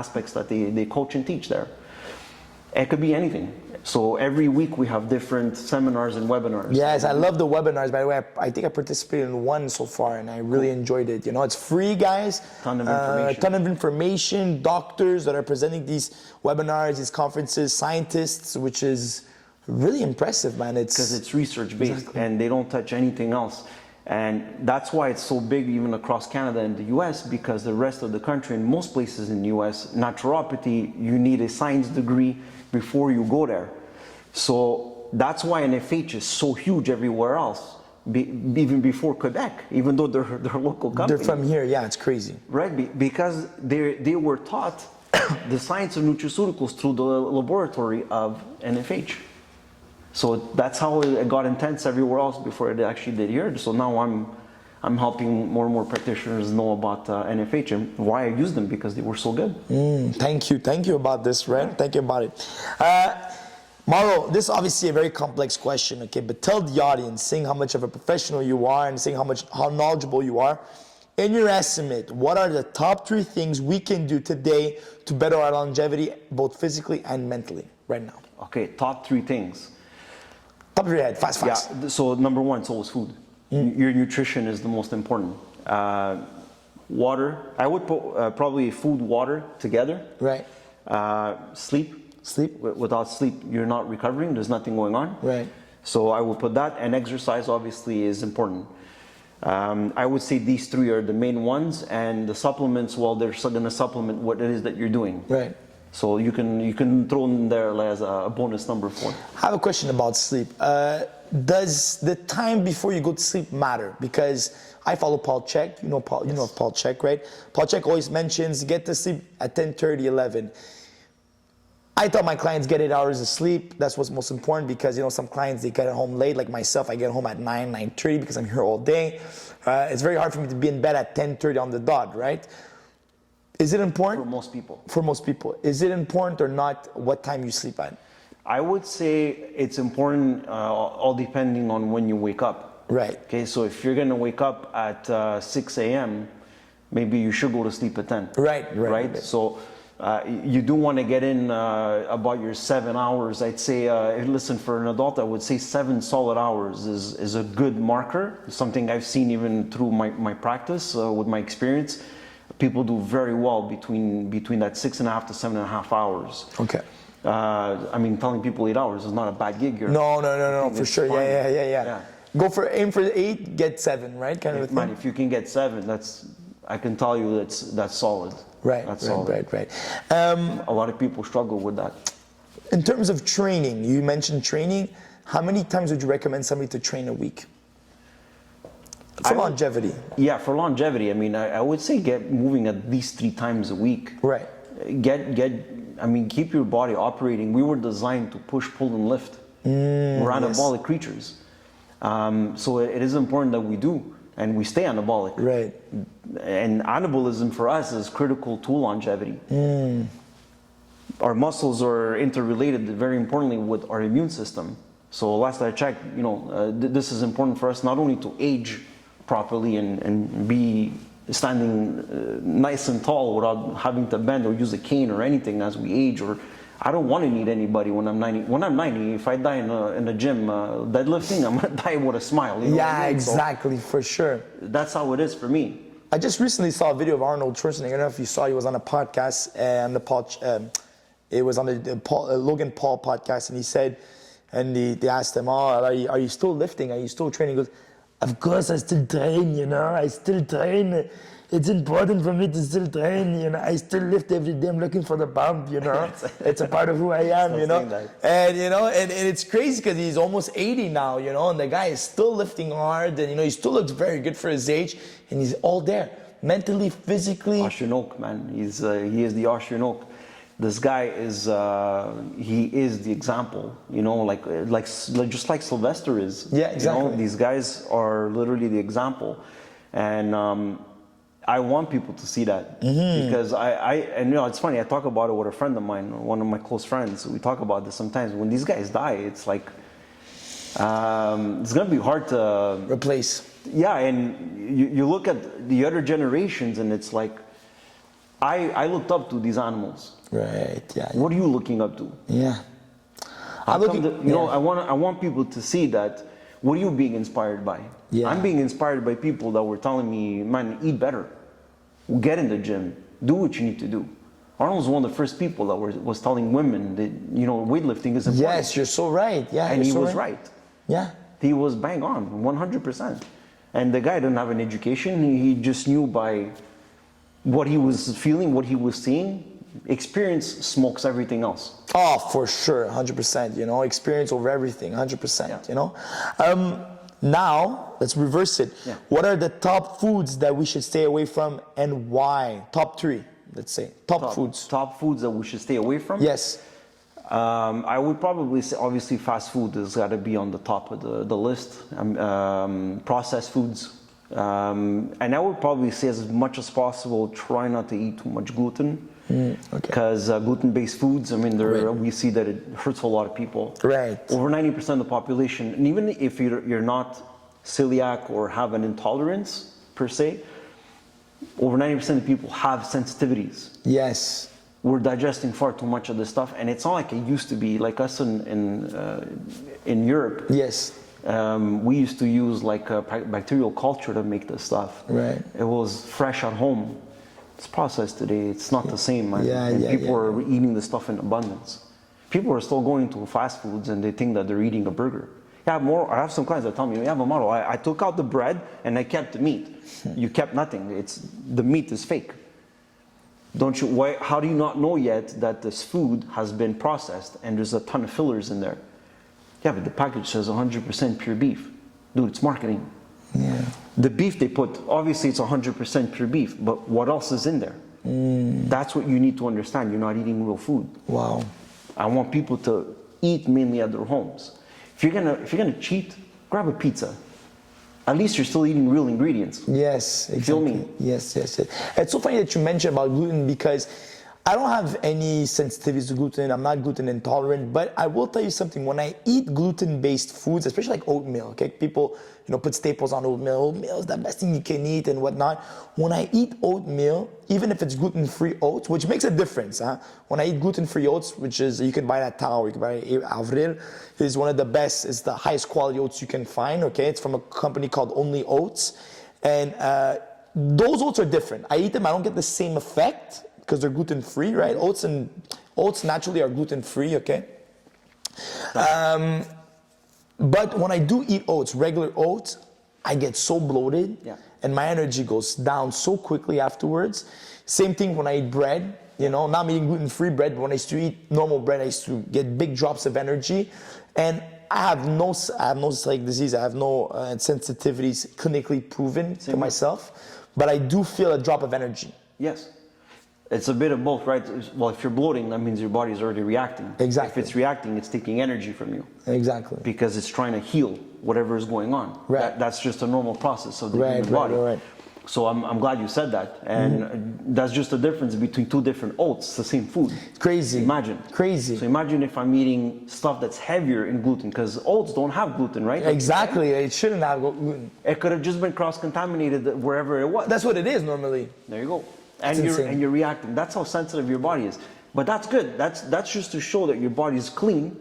aspects that they coach and teach there. It could be anything. So every week we have different seminars and webinars. Yes, I love the webinars. By the way, I think I participated in one so far, and I really enjoyed it. You know, it's free, guys. Ton of information. Doctors that are presenting these webinars, these conferences, scientists, which is really impressive, man. It's because it's research based, and they don't touch anything else. And that's why it's so big even across Canada and the US, because the rest of the country, in most places in the US, naturopathy, you need a science degree before you go there. So that's why NFH is so huge everywhere else, even before Quebec, even though they're local company. They're from here, yeah, it's crazy. Right, because they were taught the science of nutraceuticals through the laboratory of NFH. So that's how it got intense everywhere else before it actually did here. So now I'm helping more and more practitioners know about NFH and why I use them, because they were so good. Thank you about this, Red. Yeah. Thank you about it. Mauro, this is obviously a very complex question, okay? But tell the audience, seeing how much of a professional you are and seeing how knowledgeable you are, in your estimate, what are the top 3 things we can do today to better our longevity, both physically and mentally, right now? Okay, top 3 things. Top of your head, fast. Yeah, so number 1, it's always food. Your nutrition is the most important. Water, I would put probably food, water together. Right. Sleep. Without sleep, you're not recovering. There's nothing going on. Right. So I would put that, and exercise obviously is important. I would say these 3 are the main ones, and the supplements, well, they're going to supplement what it is that you're doing. Right. So you can throw in there as a bonus number 4. I have a question about sleep. Does the time before you go to sleep matter? Because I follow Paul Chek. You know Paul. You know Paul Chek, right? Paul Chek always mentions get to sleep at 10:30, 11. I tell my clients get 8 hours of sleep. That's what's most important, because you know some clients, they get home late, like myself. I get home at 9, 9:30 because I'm here all day. It's very hard for me to be in bed at 10:30 on the dot, right? Is it important? For most people. For most people. Is it important or not what time you sleep at? I would say it's important, all depending on when you wake up. Right. Okay, so if you're gonna wake up at 6 a.m., maybe you should go to sleep at 10. Right. So you do want to get in about your 7 hours. I'd say, listen, for an adult, I would say 7 solid hours is a good marker. Something I've seen even through my practice, with my experience. People do very well between that 6.5 to 7.5 hours. Okay. I mean, telling people 8 hours is not a bad gig here. No, for sure. Yeah. Aim for 8, get 7, right? Kind of a thing. Man, if you can get 7, I can tell you that's solid. Right. A lot of people struggle with that. In terms of training, you mentioned training. How many times would you recommend somebody to train a week? For longevity. Yeah, for longevity. I mean, I would say get moving at least 3 times a week. Right. Keep your body operating. We were designed to push, pull, and lift. We're anabolic creatures. So it is important that we do, and we stay anabolic. Right. And anabolism for us is critical to longevity. Our muscles are interrelated, very importantly, with our immune system. So last I checked, this is important for us not only to age properly and be standing nice and tall without having to bend or use a cane or anything as we age. Or I don't want to need anybody when I'm 90. When I'm 90, if I die in a gym deadlifting, I'm gonna die with a smile. You know what I mean? Exactly, so for sure. That's how it is for me. I just recently saw a video of Arnold Schwarzenegger. I don't know if you saw. He was on a podcast, and it was on the Logan Paul podcast, and he said, and they asked him, are you still lifting? Are you still training? He goes, of course I still train, I still train. It's important for me to still train, I still lift every day. I'm looking for the bump, It's a part of who I am, And, and it's crazy because he's almost 80 now, and the guy is still lifting hard, and, he still looks very good for his age, and he's all there, mentally, physically. Ocean man. He is the Ocean. This guy is the example, just like Sylvester is. Yeah, exactly. These guys are literally the example, and I want people to see that because it's funny. I talk about it with a friend of mine, one of my close friends. We talk about this sometimes. When these guys die, it's like it's gonna be hard to replace. Yeah, and you look at the other generations, and it's like. I looked up to these animals. Right. Yeah. What are you looking up to? Yeah. How come I want people to see that. What are you being inspired by? Yeah. I'm being inspired by people that were telling me, man, eat better, get in the gym, do what you need to do. Arnold was one of the first people that was telling women that, you know, weightlifting is important. Yes, you're so right. Yeah, and he was right. Yeah. He was bang on, 100%. And the guy didn't have an education. He just knew by what he was feeling, what he was seeing. Experience smokes everything else. Oh, for sure, 100%. You know, experience over everything, 100%. Yeah. You know. Now let's reverse it. Yeah. What are the top foods that we should stay away from, and why? Top 3, let's say. Top foods. Top foods that we should stay away from? Yes. I would probably say, obviously, fast food has got to be on the top of the list. Processed foods. And I would probably say, as much as possible, try not to eat too much gluten. Because gluten-based foods, I mean, we see that it hurts a lot of people. Right. Over 90% of the population, and even if you're not celiac or have an intolerance per se, over 90% of people have sensitivities. Yes. We're digesting far too much of this stuff, and it's not like it used to be. Like us in Europe. Yes. We used to use like a bacterial culture to make this stuff. Right. It was fresh at home. It's processed today. It's not the same. And people are eating this stuff in abundance. People are still going to fast foods and they think that they're eating a burger. I have some clients that tell me, yeah, but Mauro, I took out the bread and I kept the meat. You kept nothing. The meat is fake. How do you not know yet that this food has been processed and there's a ton of fillers in there? Yeah, but the package says 100% pure beef. Dude, it's marketing. Yeah. The beef they put, obviously it's 100% pure beef, but what else is in there? That's what you need to understand. You're not eating real food. Wow. I want people to eat mainly at their homes. If you're gonna cheat, grab a pizza. At least you're still eating real ingredients. Yes, exactly. Feel me? Yes. It's so funny that you mentioned about gluten, because I don't have any sensitivities to gluten. I'm not gluten intolerant, but I will tell you something. When I eat gluten-based foods, especially like oatmeal, okay, people, you know, put staples on oatmeal. Oatmeal is the best thing you can eat and whatnot. When I eat oatmeal, even if it's gluten-free oats, which makes a difference, huh? When I eat gluten-free oats, which is, you can buy at Tao, you can buy it at Avril, is one of the best, it's the highest quality oats you can find, okay? It's from a company called Only Oats, and those oats are different. I eat them, I don't get the same effect, because they're gluten-free, right? Oats naturally are gluten-free, okay? But when I do eat oats, regular oats, I get so bloated, and my energy goes down so quickly afterwards. Same thing when I eat bread, you know, now I'm eating gluten-free bread, but when I used to eat normal bread, I used to get big drops of energy. And I have no celiac disease, I have no sensitivities clinically proven to myself, but I do feel a drop of energy. Yes. It's a bit of both, right? Well, if you're bloating, that means your body is already reacting. Exactly. If it's reacting, it's taking energy from you. Exactly. Because it's trying to heal whatever is going on. Right. That's just a normal process of the human body. Right. So I'm glad you said that. And that's just the difference between two different oats. It's the same food. It's crazy. Imagine. Crazy. So imagine if I'm eating stuff that's heavier in gluten, because oats don't have gluten, right? Exactly. It shouldn't have gluten. It could have just been cross-contaminated wherever it was. That's what it is normally. There you go. And you're reacting. That's how sensitive your body is. But that's good. That's just to show that your body is clean.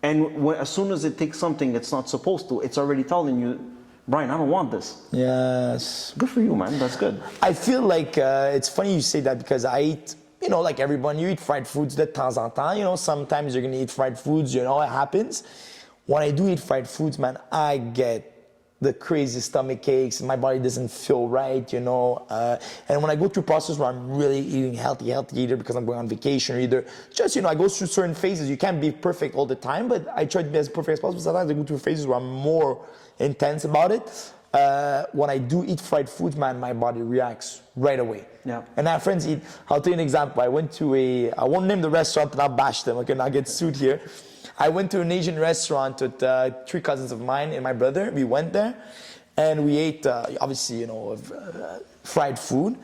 And as soon as it takes something it's not supposed to, it's already telling you, Brian, I don't want this. Yes. Good for you, man. That's good. I feel like it's funny you say that, because I eat, you know, like everyone, you eat fried foods de temps en temps. You know, sometimes you're going to eat fried foods, you know, it happens. When I do eat fried foods, man, I get the crazy stomach aches, and my body doesn't feel right, you know. And when I go through a process where I'm really eating healthy, either because I'm going on vacation or either just, you know, I go through certain phases. You can't be perfect all the time, but I try to be as perfect as possible. Sometimes I go through phases where I'm more intense about it. When I do eat fried foods, man, my body reacts right away. Yeah. And I have friends eat. I'll tell you an example. I went to I won't name the restaurant, but I'll bash them. Okay, and I'll get sued here. I went to an Asian restaurant with 3 cousins of mine and my brother. We went there and we ate, obviously, you know, fried food.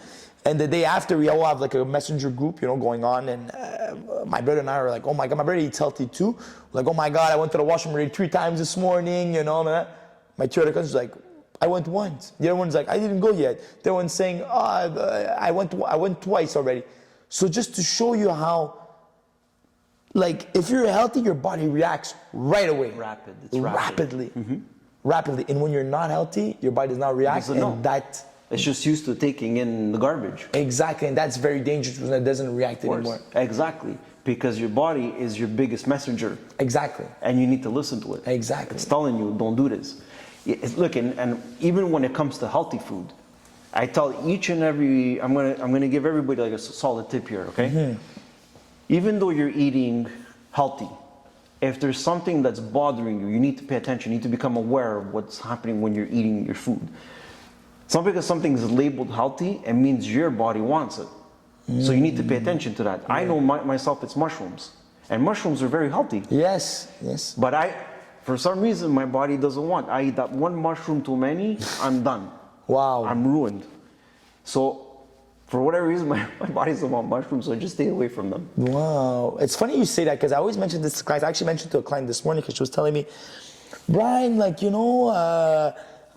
And the day after, we all have like a messenger group, you know, going on. And my brother and I were like, oh my God, my brother eats healthy too. We're like, oh my God, I went to the washroom already 3 times this morning, you know. And my 2 other cousins were like, I went once. The other one's like, I didn't go yet. The other one's saying, I went twice already. So just to show you how, like, if you're healthy, your body reacts right away. Rapidly. Rapidly. And when you're not healthy, your body does not react. It's just used to taking in the garbage. Exactly, and that's very dangerous when it doesn't react anymore. Exactly, because your body is your biggest messenger. Exactly. And you need to listen to it. Exactly. It's telling you, don't do this. Look, and even when it comes to healthy food, I tell each and every, I'm gonna give everybody like a solid tip here, okay? Even though you're eating healthy, if there's something that's bothering you, you need to pay attention. You need to become aware of what's happening when you're eating your food. It's not because something is labeled healthy, it means your body wants it. So you need to pay attention to that. I know myself, it's mushrooms. And mushrooms are very healthy. Yes. But for some reason, my body doesn't want. I eat that one mushroom too many, I'm done. Wow. I'm ruined. So for whatever reason, my body doesn't want mushrooms, so I just stay away from them. Wow. It's funny you say that because I always mention this to clients. I actually mentioned to a client this morning because she was telling me, Brian, like,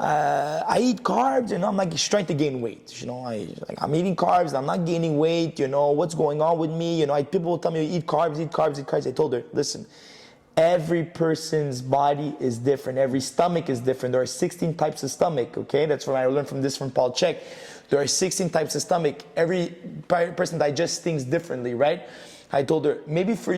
I eat carbs, I'm like, she's trying to gain weight. I'm eating carbs, I'm not gaining weight, what's going on with me? People will tell me, eat carbs. I told her, listen, every person's body is different. Every stomach is different. There are 16 types of stomach, okay? That's what I learned from this from Paul Chek. There are 16 types of stomach. Every person digests things differently, right? I told her, maybe for